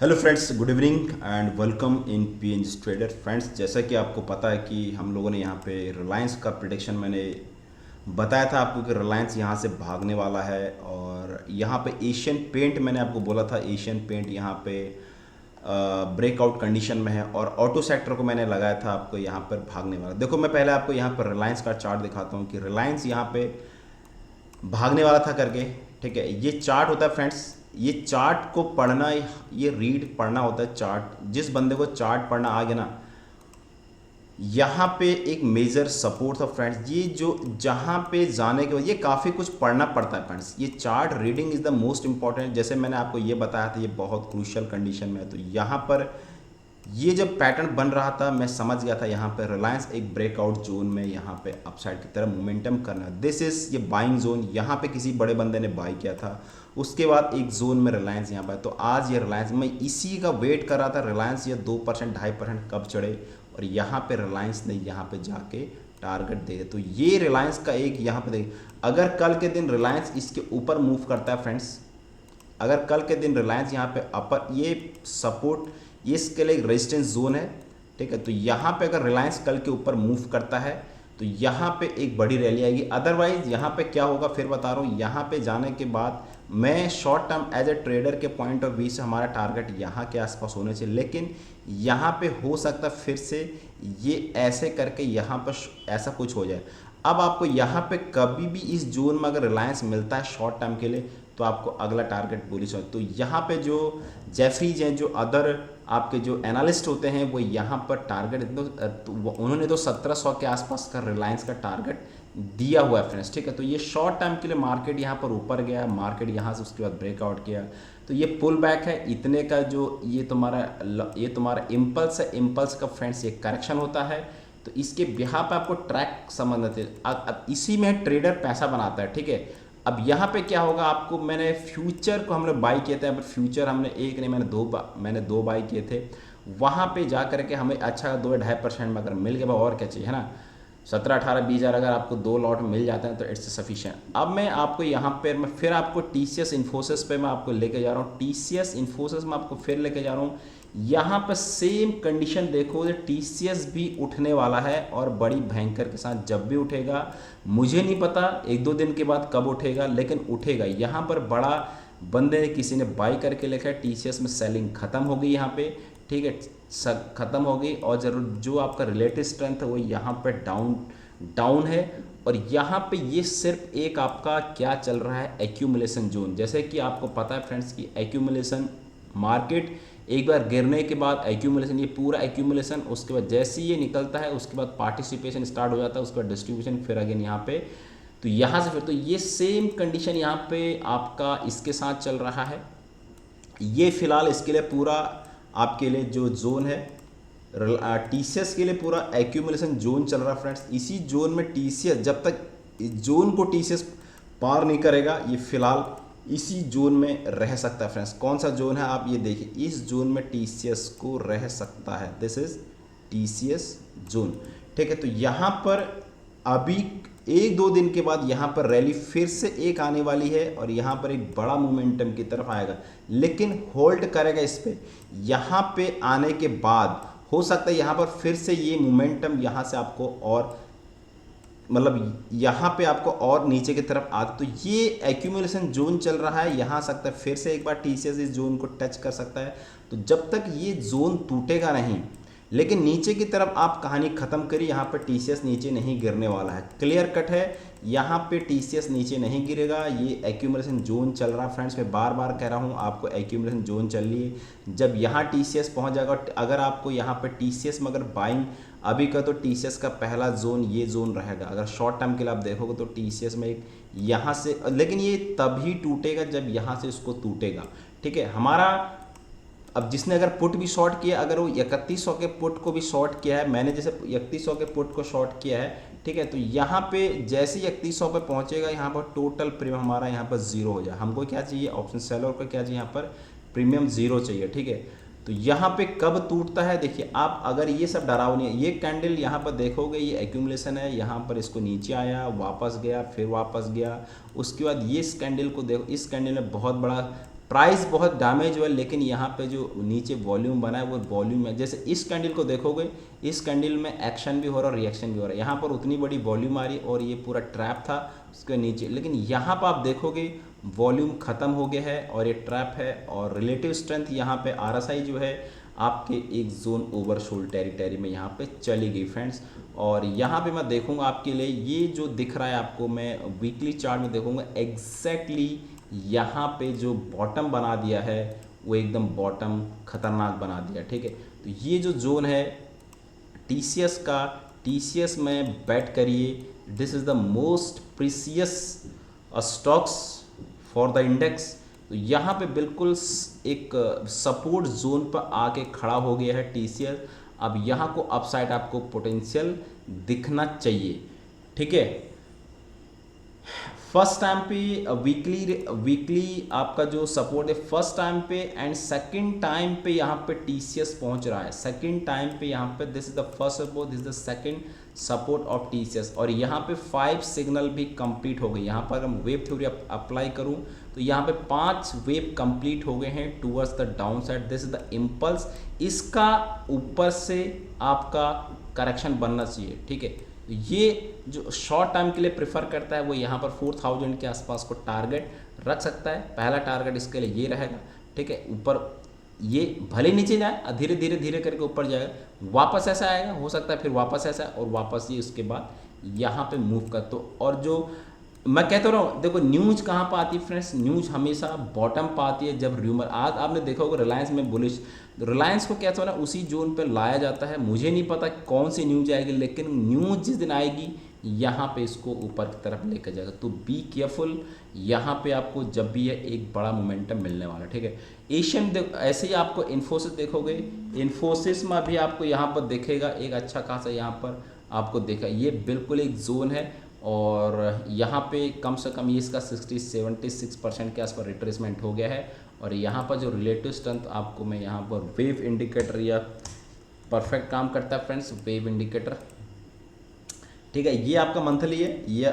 Hello friends, good evening and welcome in PNG trader. Friends, जैसा कि आपको पता है कि हम लोगों ने यहाँ पे रिलायंस का प्रिडिक्शन मैंने बताया था आपको कि रिलायंस यहाँ से भागने वाला है। और यहाँ पे एशियन पेंट मैंने आपको बोला था, एशियन पेंट यहाँ पे ब्रेकआउट कंडीशन में है। और ऑटो सेक्टर को मैंने लगाया था आपको यहाँ पर भागने वाला। देखो, मैं पहले आपको यहाँ पर रिलायंस का चार्ट दिखाता हूँ कि रिलायंस यहाँ पे भागने वाला था करके। ठीक है, ये चार्ट होता है फ्रेंड्स, ये चार्ट को पढ़ना, ये रीड पढ़ना होता है चार्ट। जिस बंदे को चार्ट पढ़ना आ गया ना, यहाँ पे एक मेजर सपोर्ट था फ्रेंड्स। ये जो जहाँ पे जाने के बाद ये काफ़ी कुछ पढ़ना पड़ता है फ्रेंड्स। ये chart reading is the most important. जैसे मैंने आपको ये बताया था, ये बहुत क्रूशियल कंडीशन में है। तो यहाँ पर ये जब पैटर्न बन रहा था, मैं समझ गया था यहाँ पे रिलायंस एक ब्रेकआउट जोन में यहाँ पे अपसाइड की तरफ मोमेंटम करना। दिस इज ये बाइंग जोन, यहाँ पे किसी बड़े बंदे ने बाई किया था। उसके बाद एक जोन में रिलायंस यहाँ पर। तो आज ये रिलायंस, मैं इसी का वेट कर रहा था, रिलायंस ये 2% 2.5% कब चढ़े और यहाँ पे रिलायंस ने यहाँ पे जाके टारगेट दे। तो ये रिलायंस का एक यहाँ पे देखिए, अगर कल के दिन रिलायंस इसके ऊपर मूव करता है फ्रेंड्स, अगर कल के दिन रिलायंस यहाँ पे अपर, ये सपोर्ट, ये इसके लिए रेजिस्टेंस जोन है। ठीक है, तो यहाँ पे अगर रिलायंस कल के ऊपर मूव करता है तो यहाँ पे एक बड़ी रैली आएगी। अदरवाइज यहाँ पे क्या होगा फिर बता रहा हूँ। यहाँ पे जाने के बाद मैं short term as a trader के पॉइंट ऑफ व्यू से हमारा टारगेट यहाँ के आसपास होने चाहिए, लेकिन यहाँ पे हो सकता है फिर से ये ऐसे करके यहाँ पर ऐसा कुछ हो जाए। अब आपको यहाँ पे कभी भी इस जोन में अगर रिलायंस मिलता है शॉर्ट टर्म के लिए, तो आपको अगला टारगेट बुलिश हो। तो यहाँ पे जो जेफरीज हैं, जो अदर आपके जो एनालिस्ट होते हैं, वो यहाँ पर टारगेट तो उन्होंने तो 1700 के आसपास का रिलायंस का टारगेट दिया हुआ है फ्रेंड्स। ठीक है, तो ये शॉर्ट टाइम के लिए मार्केट यहाँ पर ऊपर गया, मार्केट यहाँ से उसके बाद ब्रेकआउट किया, तो ये पुल बैक है इतने का। जो ये तुम्हारा इम्पल्स है, इम्पल्स का फ्रेंड्स ये करेक्शन होता है। तो इसके बिहार पे आपको ट्रैक समझना चाहिए। अब इसी में ट्रेडर पैसा बनाता है। ठीक है, अब यहाँ पे क्या होगा आपको, मैंने फ्यूचर को हमने बाई किए थे, फ्यूचर हमने एक नहीं, मैंने दो बाई किए थे। वहाँ पे जा करके हमें अच्छा 2-2.5% में अगर मिल गया और क्या चाहिए, है ना। 17-18-20 हज़ार अगर आपको दो लॉट मिल जाते हैं तो इट्स सफिशिएंट। अब मैं आपको यहाँ पर मैं फिर आपको TCS इन्फोसिस पे मैं आपको लेके जा रहा हूँ। TCS इन्फोसिस में आपको फिर लेके जा रहा हूँ। यहाँ पर सेम कंडीशन देखो, TCS भी उठने वाला है और बड़ी भयंकर के साथ। जब भी उठेगा मुझे नहीं पता 1-2 दिन के बाद कब उठेगा, लेकिन उठेगा। यहाँ पर बड़ा बंदे किसी ने बाई करके लिखा है, TCS में सेलिंग खत्म हो गई यहाँ पे। ठीक है, सब खत्म हो गई। और जरूर जो आपका रिलेटिव स्ट्रेंथ है वो यहाँ पे डाउन है। और यहाँ पे ये सिर्फ एक आपका क्या चल रहा है, एक्यूमुलेशन जोन। जैसे कि आपको पता है फ्रेंड्स कि एक्यूमुलेशन मार्केट एक बार गिरने के बाद एक्यूमुलेशन, ये पूरा एक्यूमुलेशन, उसके बाद जैसे ही ये निकलता है उसके बाद पार्टिसिपेशन स्टार्ट हो जाता है, उसके बाद डिस्ट्रीब्यूशन, फिर अगेन यहाँ पे। तो यहाँ से फिर तो ये सेम कंडीशन यहाँ पे आपका इसके साथ चल रहा है। ये फिलहाल इसके लिए पूरा आपके लिए जो जोन है, TCS के लिए पूरा एक्यूमुलेशन जोन चल रहा है फ्रेंड्स। इसी जोन में TCS, जब तक इस जोन को TCS पार नहीं करेगा, ये फिलहाल इसी जोन में रह सकता है फ्रेंड्स। कौन सा जोन है आप ये देखिए, इस जोन में TCS को रह सकता है। This is TCS zone. ठीक है, तो यहाँ पर अभी 1-2 दिन के बाद यहाँ पर रैली फिर से एक आने वाली है और यहाँ पर एक बड़ा मोमेंटम की तरफ आएगा, लेकिन होल्ड करेगा इस पे। यहाँ पे आने के बाद हो सकता है यहाँ पर फिर से ये मोमेंटम यहाँ से आपको और मतलब यहाँ पे आपको और नीचे की तरफ आ, तो ये एक्यूमुलेशन जोन चल रहा है। यहाँ सकता है फिर से एक बार TCS इस जोन को टच कर सकता है। तो जब तक ये जोन टूटेगा नहीं, लेकिन नीचे की तरफ आप कहानी खत्म करिए। यहाँ पे TCS नीचे नहीं गिरने वाला है, क्लियर कट है। यहाँ पे TCS नीचे नहीं गिरेगा, ये एक्यूमुलेशन जोन चल रहा है फ्रेंड्स। मैं बार बार कह रहा हूँ आपको, एक्यूमुलेशन जोन चल रही है। जब यहाँ TCS पहुँच जाएगा, अगर आपको यहाँ पे TCS में अगर बाइंग अभी का, तो TCS का पहला जोन ये जोन रहेगा। अगर शॉर्ट टर्म के लिए आप देखोगे तो TCS में एक यहाँ से, लेकिन ये तभी टूटेगा जब यहाँ से इसको टूटेगा। ठीक है, हमारा अब जिसने अगर पुट भी शॉर्ट किया, अगर वो 3100 के पुट को भी शॉर्ट किया है, मैंने जैसे 3100 के पुट को शॉर्ट किया है। ठीक है, तो यहाँ पे जैसे ही 3100 पे पहुँचेगा, यहाँ पर टोटल प्रीमियम हमारा यहाँ पर जीरो हो जाए। हमको क्या चाहिए, ऑप्शन सेलर को क्या चाहिए, यहाँ पर प्रीमियम जीरो चाहिए। ठीक है, तो यहाँ पे कब टूटता है देखिए आप, अगर ये सब डरावनी है, ये कैंडल यहाँ पर देखोगे, ये एक्यूमुलेशन है, यहाँ पर इसको नीचे आया, वापस गया, फिर वापस गया। उसके बाद ये इस कैंडल को देखो, इस कैंडल में बहुत बड़ा प्राइस बहुत डैमेज हुआ है, लेकिन यहाँ पे जो नीचे वॉल्यूम बना है वो वॉल्यूम है। जैसे इस कैंडल को देखोगे, इस कैंडल में एक्शन भी हो रहा है और रिएक्शन भी हो रहा है। यहाँ पर उतनी बड़ी वॉल्यूम आ रही है और ये पूरा ट्रैप था उसके नीचे, लेकिन यहाँ पर आप देखोगे वॉल्यूम ख़त्म हो गया है और ये ट्रैप है। और रिलेटिव स्ट्रेंथ यहाँ पे RSI जो है आपके एक जोन ओवरसोल्ड टेरिटरी में यहाँ पे चली गई फ्रेंड्स। और यहाँ पे मैं देखूंगा आपके लिए ये जो दिख रहा है आपको, मैं वीकली चार्ट में देखूंगा एग्जैक्टली यहाँ पे जो बॉटम बना दिया है वो एकदम बॉटम खतरनाक बना दिया, ठीक है। तो ये जो जोन है TCS का, TCS में बैट करिए, this is the most precious stocks for the index. तो यहाँ पे बिल्कुल एक सपोर्ट जोन पर आके खड़ा हो गया है TCS। अब यहाँ को अपसाइड आपको पोटेंशियल दिखना चाहिए, ठीक है। फर्स्ट टाइम पे वीकली आपका जो सपोर्ट है फर्स्ट टाइम पे, एंड सेकंड टाइम पे यहाँ पे TCS पहुँच रहा है। सेकंड टाइम पे यहाँ पे this is the first support, this is the second support of TCS। और यहाँ पे 5 सिग्नल भी कंप्लीट हो गए। यहाँ पर हम वेव थ्योरी अप्लाई करूँ तो यहाँ पे 5 वेव कंप्लीट हो गए हैं towards the down side. This is the impulse, इसका ऊपर से आपका करेक्शन बनना चाहिए, ठीक है। ये जो शॉर्ट टाइम के लिए प्रेफर करता है वो यहाँ पर 4000 के आसपास को टारगेट रख सकता है। पहला टारगेट इसके लिए ये रहेगा, ठीक है। ऊपर ये भले नीचे जाए, धीरे धीरे धीरे करके ऊपर जाएगा, वापस ऐसा आएगा, हो सकता है फिर वापस ऐसा और वापस ये उसके बाद यहाँ पे मूव कर। तो और जो मैं कहता रहा हूँ, देखो न्यूज़ कहाँ पर आती है फ्रेंड्स, न्यूज़ हमेशा बॉटम पर आती है जब र्यूमर। आज आपने देखा होगा रिलायंस में बुलिश, रिलायंस को क्या होना उसी जोन पर लाया जाता है। मुझे नहीं पता कौन सी न्यूज़ आएगी, लेकिन न्यूज़ जिस दिन आएगी यहाँ पे इसको ऊपर की तरफ लेकर जाएगा। तो बी केयरफुल, यहाँ पे आपको जब भी है एक बड़ा मोमेंटम मिलने वाला, ठीक है। एशियन ऐसे ही आपको इन्फोसिस देखोगे, इन्फोसिस में भी आपको यहाँ पर देखेगा एक अच्छा खासा यहाँ पर आपको देखा, ये बिल्कुल एक जोन है। और यहाँ पे कम से कम ये इसका 76% के आसपास रिट्रेसमेंट हो गया है। और यहाँ पर जो रिलेटिव स्ट्रेंथ आपको मैं यहाँ पर वेव इंडिकेटर या परफेक्ट काम करता है फ्रेंड्स, वेव इंडिकेटर, ठीक है। ये आपका मंथली है, ये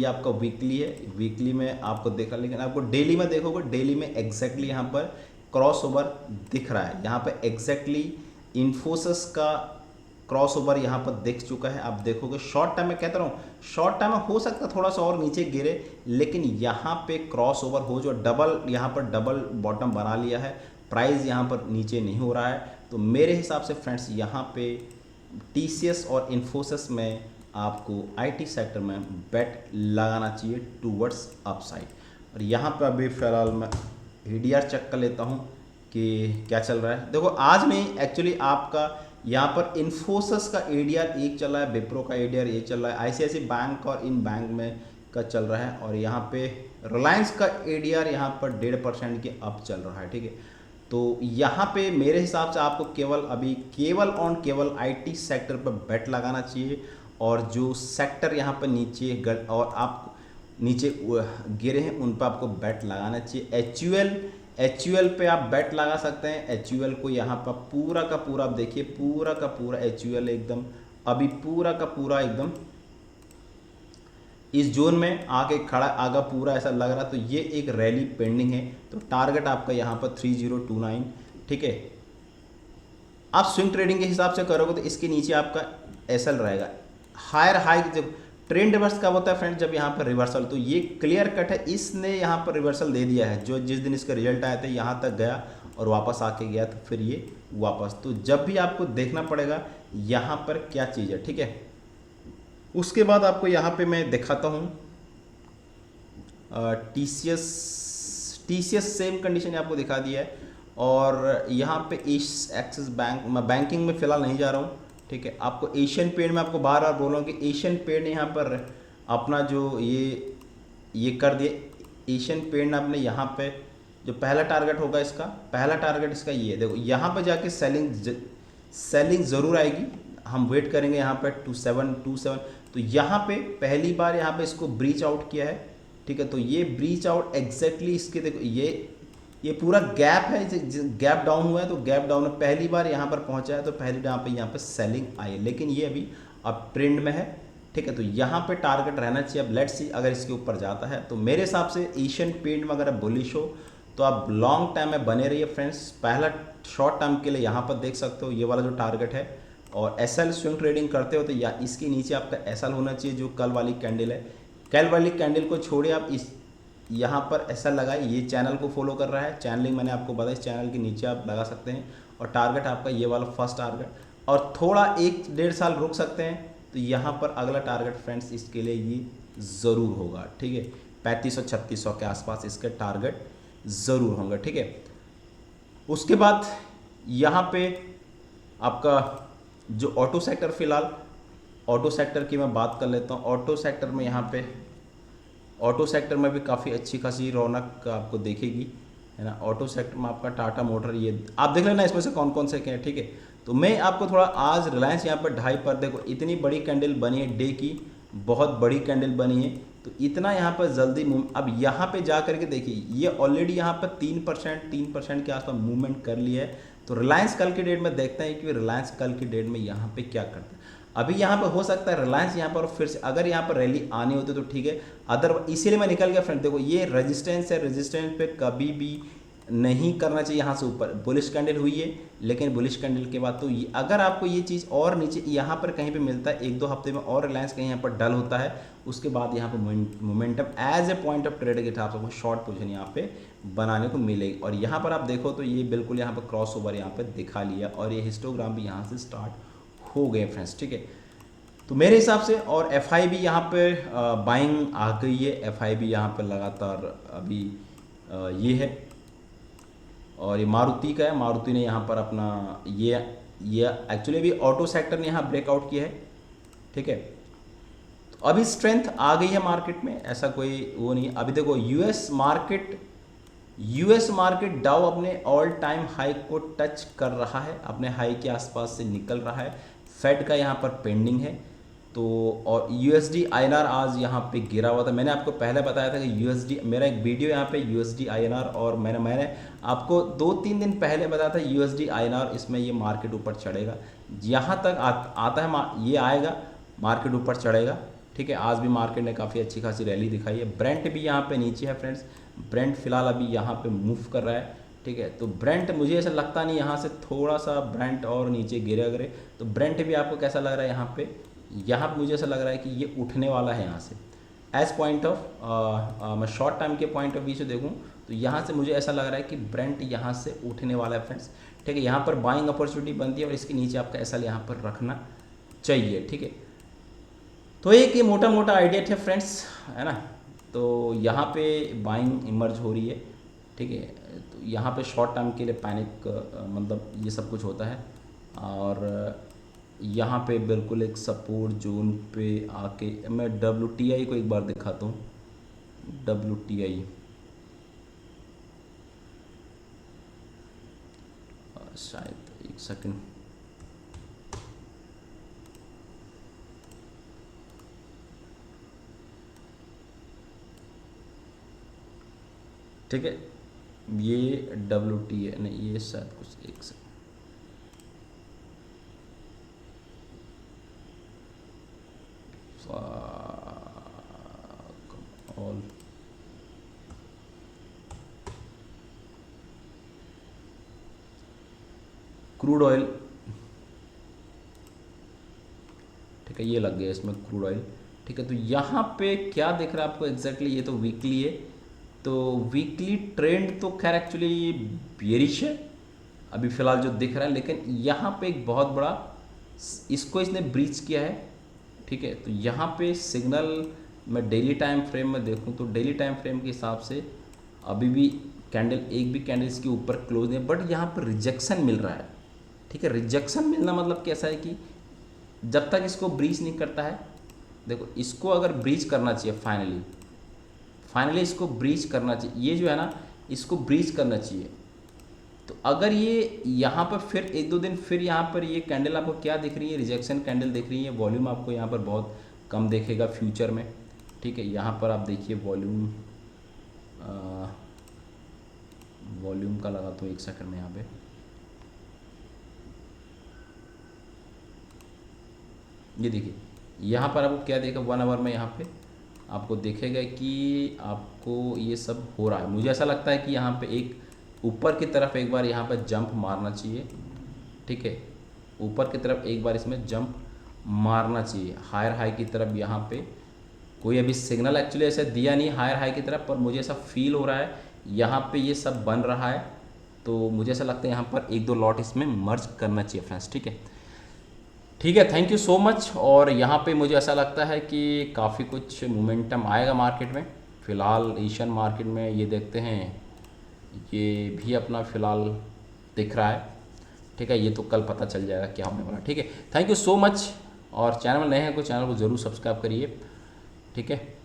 आपका वीकली है। वीकली में आपको देखा, लेकिन आपको डेली में देखोगे, डेली में एग्जैक्टली यहाँ पर क्रॉस ओवर दिख रहा है। यहाँ पर एग्जैक्टली इन्फोसिस का क्रॉस ओवर यहाँ पर दिख चुका है। आप देखोगे शॉर्ट टाइम में, कहता रहा हूँ शॉर्ट टाइम में हो सकता है थोड़ा सा और नीचे गिरे, लेकिन यहाँ पे क्रॉस ओवर हो जो डबल, यहाँ पर डबल बॉटम बना लिया है, प्राइस यहाँ पर नीचे नहीं हो रहा है। तो मेरे हिसाब से फ्रेंड्स यहाँ पे TCS और इन्फोसिस में आपको IT सेक्टर में बेट लगाना चाहिए टूवर्ड्स अपसाइड। और यहाँ पर अभी फ़िलहाल मैं ADR चेक कर लेता हूँ कि क्या चल रहा है। देखो आज नहीं, एक्चुअली आपका यहाँ पर इन्फोसिस का ADR एक चल रहा है, विप्रो का ADR एक चल रहा है, ICICI बैंक और इन बैंक में का चल रहा है। और यहाँ पे रिलायंस का ADR यहाँ पर 1.5% के अप चल रहा है, ठीक है। तो यहाँ पे मेरे हिसाब से आपको केवल IT सेक्टर पर बेट लगाना चाहिए। और जो सेक्टर यहाँ पर नीचे और आप नीचे गिरे हैं उन पर आपको बेट लगाना चाहिए। HUL पे आप बेट लगा सकते हैं। HUL को यहाँ पर पूरा का पूरा आप देखिए, पूरा का पूरा HUL एकदम अभी पूरा का पूरा एकदम इस जोन में आके खड़ा आगा पूरा ऐसा लग रहा। तो ये एक रैली पेंडिंग है, तो टारगेट आपका यहाँ पर 3029, ठीक है। आप स्विंग ट्रेडिंग के हिसाब से करोगे तो इसके नीचे आपका SL रहेगा। हायर हाई जब ट्रेंड रिवर्स कब होता है फ्रेंड्स, जब यहाँ पर रिवर्सल, तो ये क्लियर कट है, इसने यहाँ पर रिवर्सल दे दिया है। जो जिस दिन इसका रिजल्ट आया था यहाँ तक गया और वापस आके गया, तो फिर ये वापस, तो जब भी आपको देखना पड़ेगा यहाँ पर क्या चीज़ है, ठीक है। उसके बाद आपको यहाँ पे मैं दिखाता हूँ TCS सेम कंडीशन आपको दिखा दिया है। और यहाँ पे एक्सिस बैंक, मैं बैंकिंग में फ़िलहाल नहीं जा रहा हूँ, ठीक है। आपको एशियन पेड़ में आपको बार बार बोल रहा हूँ कि एशियन पेड़ ने यहाँ पर अपना जो ये कर दिए। एशियन पेड़ ने अपने यहाँ पे जो पहला टारगेट होगा, इसका पहला टारगेट इसका ये देखो, यहाँ पर जाके सेलिंग ज़रूर आएगी। हम वेट करेंगे यहाँ पर 2727। तो यहाँ पे पहली बार यहाँ पे इसको ब्रीच आउट किया है, ठीक है। तो ये ब्रीच आउट एग्जैक्टली इसके देखो, ये पूरा गैप है, गैप डाउन हुआ है, तो गैप डाउन में पहली बार यहाँ पर पहुँचा है, तो पहली यहाँ पे सेलिंग आई है, लेकिन ये अभी अब ट्रेंड में है, ठीक है। तो यहाँ पे टारगेट रहना चाहिए। अब लेट्स सी अगर इसके ऊपर जाता है, तो मेरे हिसाब से एशियन पेंट में अगर बुलिश हो तो आप लॉन्ग टाइम में बने रहिए फ्रेंड्स। पहला शॉर्ट टर्म के लिए यहाँ पर देख सकते हो ये वाला जो टारगेट है, और एसएल स्विंग ट्रेडिंग करते हो तो या इसके नीचे आपका एसएल होना चाहिए जो कल वाली कैंडल है। कल वाली कैंडल को छोड़िए, आप इस यहाँ पर एसएल लगाए, ये चैनल को फॉलो कर रहा है, चैनलिंग मैंने आपको बताया, इस चैनल के नीचे आप लगा सकते हैं। और टारगेट आपका ये वाला फर्स्ट टारगेट, और थोड़ा 1-1.5 साल रुक सकते हैं तो यहाँ पर अगला टारगेट फ्रेंड्स इसके लिए ये ज़रूर होगा, ठीक है। 3500-3600 के आसपास इसके टारगेट ज़रूर होंगे, ठीक है। उसके बाद यहाँ पे आपका जो ऑटो सेक्टर, फिलहाल ऑटो सेक्टर की मैं बात कर लेता हूँ। ऑटो सेक्टर में यहाँ पे ऑटो सेक्टर में भी काफ़ी अच्छी खासी रौनक आपको दिखेगी, है ना। ऑटो सेक्टर में आपका टाटा मोटर, ये आप देख लेना इसमें से कौन कौन से हैं, ठीक है। तो मैं आपको थोड़ा आज रिलायंस यहाँ पर 2.5 पर देखो, इतनी बड़ी कैंडल बनी है डे की, बहुत बड़ी कैंडल बनी है, तो इतना यहाँ पर जल्दी अब यहाँ पे जा करके देखिए, ये ऑलरेडी यहाँ पर 3% के आसपास मूवमेंट कर लिया है। तो रिलायंस कल की डेट में देखते हैं कि रिलायंस कल की डेट में यहाँ पे क्या करता है। अभी यहाँ पे हो सकता है रिलायंस यहाँ पर फिर से अगर यहाँ पर रैली आनी होती तो ठीक है, अदर इसीलिए मैं निकल गया फ्रेंड। देखो ये रेजिस्टेंस है, रेजिस्टेंस पे कभी भी नहीं करना चाहिए यहाँ से ऊपर। बुलिश कैंडल हुई है, लेकिन बुलिश कैंडल के बाद तो अगर आपको ये चीज़ और नीचे यहाँ पर कहीं पे मिलता है 1-2 हफ्ते में, और रिलायंस कहीं यहाँ पर डल होता है, उसके बाद यहाँ पर momentum as a point of trade के हिसाब से शॉर्ट पोजीशन यहाँ पे बनाने को मिलेगी। और यहाँ पर आप देखो तो ये बिल्कुल यहाँ पर क्रॉस ओवर यहाँ पर दिखा लिया, और ये हिस्टोग्राम भी यहाँ से स्टार्ट हो गए फ्रेंड्स, ठीक है। तो मेरे हिसाब से, और एफ आई भी यहाँ पे बाइंग आ गई है, एफ आई भी यहाँ पर लगातार अभी ये है। और ये मारुति का है, मारुति ने यहाँ पर अपना ये एक्चुअली अभी ऑटो सेक्टर ने यहाँ ब्रेकआउट किया है, ठीक है। तो अभी स्ट्रेंथ आ गई है मार्केट में, ऐसा कोई वो नहीं। अभी देखो यूएस मार्केट डाउ अपने ऑल टाइम हाई को टच कर रहा है, अपने हाई के आसपास से निकल रहा है। फेड का यहाँ पर पेंडिंग है, तो और यूएसडी आईएनआर आज यहाँ पे गिरा हुआ था। मैंने आपको पहले बताया था कि यूएसडी, मेरा एक वीडियो यहाँ पे यूएसडी आईएनआर, और मैंने आपको 2-3 दिन पहले बताया था यूएसडी आईएनआर, इसमें ये मार्केट ऊपर चढ़ेगा। यहाँ तक आता है, ये आएगा मार्केट ऊपर चढ़ेगा, ठीक है। आज भी मार्केट ने काफ़ी अच्छी खासी रैली दिखाई है। ब्रेंट भी यहाँ पे नीचे है फ्रेंड्स, ब्रेंट फिलहाल अभी यहाँ पे मूव कर रहा है, ठीक है। तो ब्रेंट मुझे ऐसा लगता नहीं यहाँ से थोड़ा सा ब्रेंट और नीचे गिरे। तो ब्रेंट भी आपको कैसा लग रहा है यहाँ पे मुझे ऐसा लग रहा है कि ये उठने वाला है यहाँ से, एज पॉइंट ऑफ मैं शॉर्ट टाइम के पॉइंट ऑफ व्यू से देखूँ तो यहाँ से मुझे ऐसा लग रहा है कि ब्रेंट यहाँ से उठने वाला है फ्रेंड्स, ठीक है। यहाँ पर बाइंग अपॉर्चुनिटी बनती है, और इसके नीचे आपका एसएल यहाँ पर रखना चाहिए, ठीक है। तो एक ये मोटा मोटा आइडिया थे फ्रेंड्स, है ना। तो यहाँ पे बाइंग इमर्ज हो रही है, ठीक है। तो यहाँ पे शॉर्ट टर्म के लिए पैनिक मतलब ये सब कुछ होता है। और यहाँ पे बिल्कुल एक सपोर्ट जोन पे आके मैं WTI को एक बार दिखाता हूँ। WTI शायद एक सेकंड, ठीक है। ये WTI नहीं, ये शायद कुछ एक सेकंड, ऑल क्रूड ऑयल, ठीक है। ये लग गया इसमें क्रूड ऑयल, ठीक है। तो यहाँ पे क्या दिख रहा है आपको एग्जैक्टली, ये तो वीकली है, तो वीकली ट्रेंड तो खैर एक्चुअली बेयरिश है अभी फिलहाल जो दिख रहा है, लेकिन यहाँ पे एक बहुत बड़ा इसको इसने ब्रीच किया है, ठीक है। तो यहाँ पे सिग्नल मैं डेली टाइम फ्रेम में देखूँ तो डेली टाइम फ्रेम के हिसाब से अभी भी कैंडल, एक भी कैंडल इसके ऊपर क्लोज नहीं है, बट यहाँ पर रिजेक्शन मिल रहा है, ठीक है। रिजेक्शन मिलना मतलब कैसा है कि जब तक इसको ब्रीच नहीं करता है, देखो इसको अगर ब्रीच करना चाहिए, फाइनली इसको ब्रीच करना चाहिए, ये जो है ना इसको ब्रीच करना चाहिए। तो अगर ये यहाँ पर फिर 1-2 दिन फिर यहाँ पर ये कैंडल आपको क्या दिख रही है, रिजेक्शन कैंडल दिख रही है। वॉल्यूम आपको यहाँ पर बहुत कम देखेगा फ्यूचर में, ठीक है। यहाँ पर आप देखिए वॉल्यूम का लगाता हूँ, एक सेकंड में यहाँ पे ये देखिए, यहाँ पर आपको क्या देखा 1 आवर में, यहाँ पे आपको दिखेगा कि आपको ये सब हो रहा है। मुझे ऐसा लगता है कि यहाँ पे एक ऊपर की तरफ एक बार यहाँ पर जंप मारना चाहिए, ठीक है, ऊपर की तरफ एक बार इसमें जंप मारना चाहिए, हायर हाई की तरफ। यहाँ पे कोई अभी सिग्नल एक्चुअली ऐसा दिया नहीं हायर हाई की तरफ, पर मुझे ऐसा फील हो रहा है यहाँ पे ये सब बन रहा है। तो मुझे ऐसा लगता है यहाँ पर एक दो लॉट इसमें मर्ज करना चाहिए फ्रेंड्स, ठीक है। ठीक है, थैंक यू सो मच। और यहाँ पे मुझे ऐसा लगता है कि काफ़ी कुछ मोमेंटम आएगा मार्केट में। फ़िलहाल एशियन मार्केट में ये देखते हैं, ये भी अपना फ़िलहाल दिख रहा है, ठीक है। ये तो कल पता चल जाएगा क्या होने वाला, ठीक है। Thank you so much. और चैनल में नए हैं, कोई चैनल को ज़रूर सब्सक्राइब करिए, ठीक है।